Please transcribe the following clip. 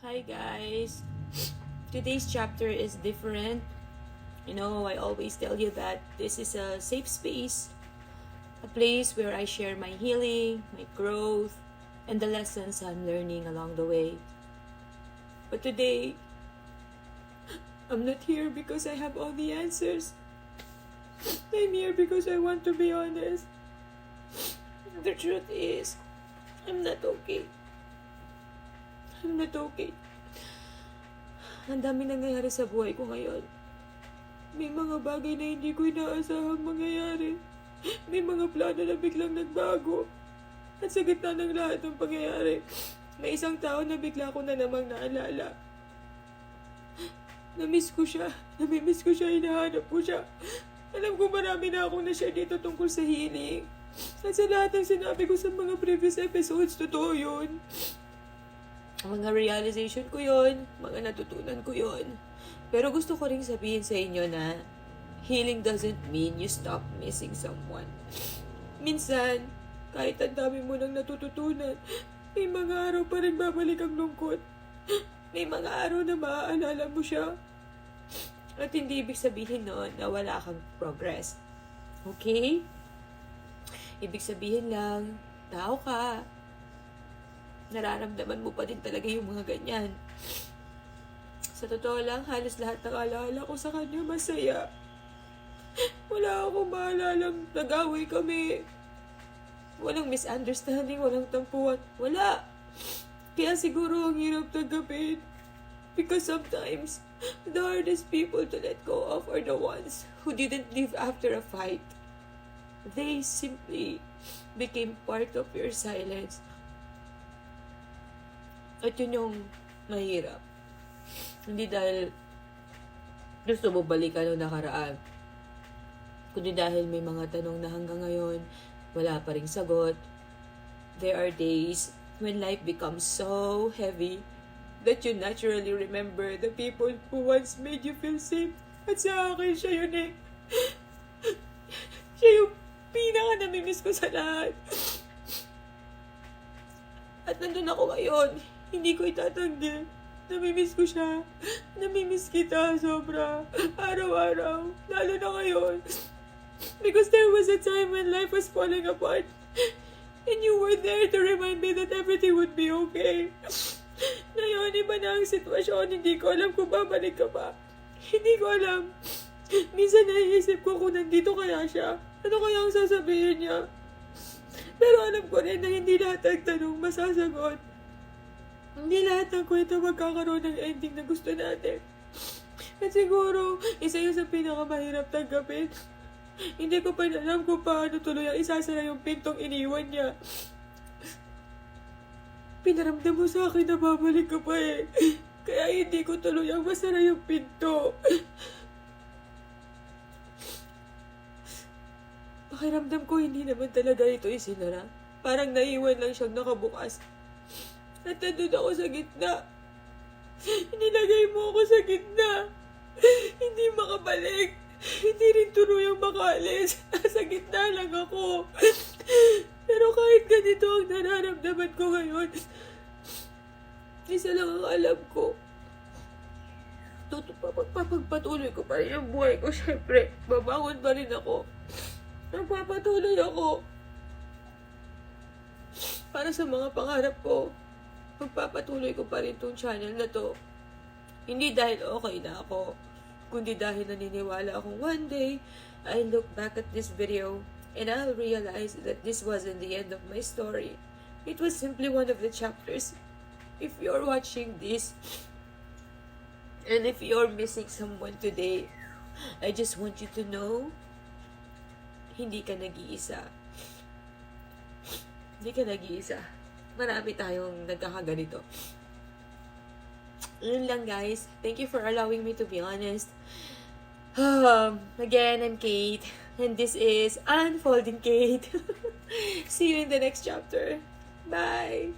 Hi guys! Today's chapter is different. I always tell you that this is a safe space, a place where I share my healing, my growth, and the lessons I'm learning along the way. But today, I'm not here because I have all the answers. I'm here because I want to be honest. The truth is, I'm not okay. I'm not okay. Ang dami nangyayari sa buhay ko ngayon. May mga bagay na hindi ko inaasahang mangyayari. May mga plano na biglang nagbago. At sa gitna ng lahat ng pangyayari, may isang tao na bigla ko na namang naalala. Namiss ko siya. Namimiss ko siya. Hinahanap ko siya. Alam ko marami na akong na-share dito tungkol sa healing. At sa lahat ng sinabi ko sa mga previous episodes, totoo yun. Mga realization ko yon, mga natutunan ko yon. Pero gusto ko ring sabihin sa inyo na healing doesn't mean you stop missing someone. Minsan, kahit ang dami mo nang natututunan, may mga araw pa rin babalik ang lungkot. May mga araw na maaalala mo siya. At hindi ibig sabihin noon na wala kang progress. Okay? Ibig sabihin lang, tao ka. Nararamdaman mo pa din talaga yung mga ganyan. Sa totoo lang, halos lahat ng alaala ko sa kanya masaya. Wala akong maalalang nag-away kami. Walang misunderstanding, walang tampuan. Wala. Kaya siguro ang hirap tanggapin. Because sometimes, the hardest people to let go of are the ones who didn't leave after a fight. They simply became part of your silence. At yun yung mahirap. Hindi dahil gusto mo balikan ang nakaraan, kundi dahil may mga tanong na hanggang ngayon wala pa ring sagot. There are days when life becomes so heavy that you naturally remember the people who once made you feel safe. At sa akin, siya yun eh. Siya yung pinaka-namimiss ko sa lahat. At nandun ako ngayon. Hindi ko itatanggi. Namimiss ko siya. Namimiss kita sobra. Araw-araw. Lalo na ngayon. Because there was a time when life was falling apart. And you were there to remind me that everything would be okay. Ngayon, iba na ang sitwasyon. Hindi ko alam kung babalik ka ba. Hindi ko alam. Minsan naiisip ko kung nandito kaya siya. Ano kaya ang sasabihin niya? Pero alam ko rin na hindi lahat ng tanong masasagot. Hindi lahat ng kwento magkakaroon ng ending na gusto natin. At siguro, isa yun sa pinakamahirap tanggapin. Hindi ko pa alam kung paano tuloy ang isasara yung pintong iniwan niya. Pinaramdam mo sa akin na babalik ka pa eh. Kaya hindi ko tuloy ang masara yung pinto. Pakiramdam ko hindi naman talaga ito isinara. Parang naiwan lang siyang nakabukas. At nandun ako sa gitna. Nilagay mo ako sa gitna. Hindi makabalik. Hindi rin tuluyang makaalis. Sa gitna lang ako. Pero kahit ganito ang nararamdaman ko ngayon, isa lang ang alam ko. Pagpapatuloy ko pa rin yung buhay ko. Siyempre, babangon pa rin ako. Nagpapatuloy ako. Para sa mga pangarap ko. Magpapatuloy ko pa rin tong channel na to. Hindi dahil okay na ako, kundi dahil naniniwala akong one day, I'll look back at this video and I'll realize that this wasn't the end of my story. It was simply one of the chapters. If you're watching this, and if you're missing someone today, I just want you to know, hindi ka nag-iisa. Hindi ka nag-iisa. Marami tayong nagkakaganito. Yun lang guys. Thank you for allowing me to be honest. Again, I'm Kate. And this is Unfolding Kate. See you in the next chapter. Bye!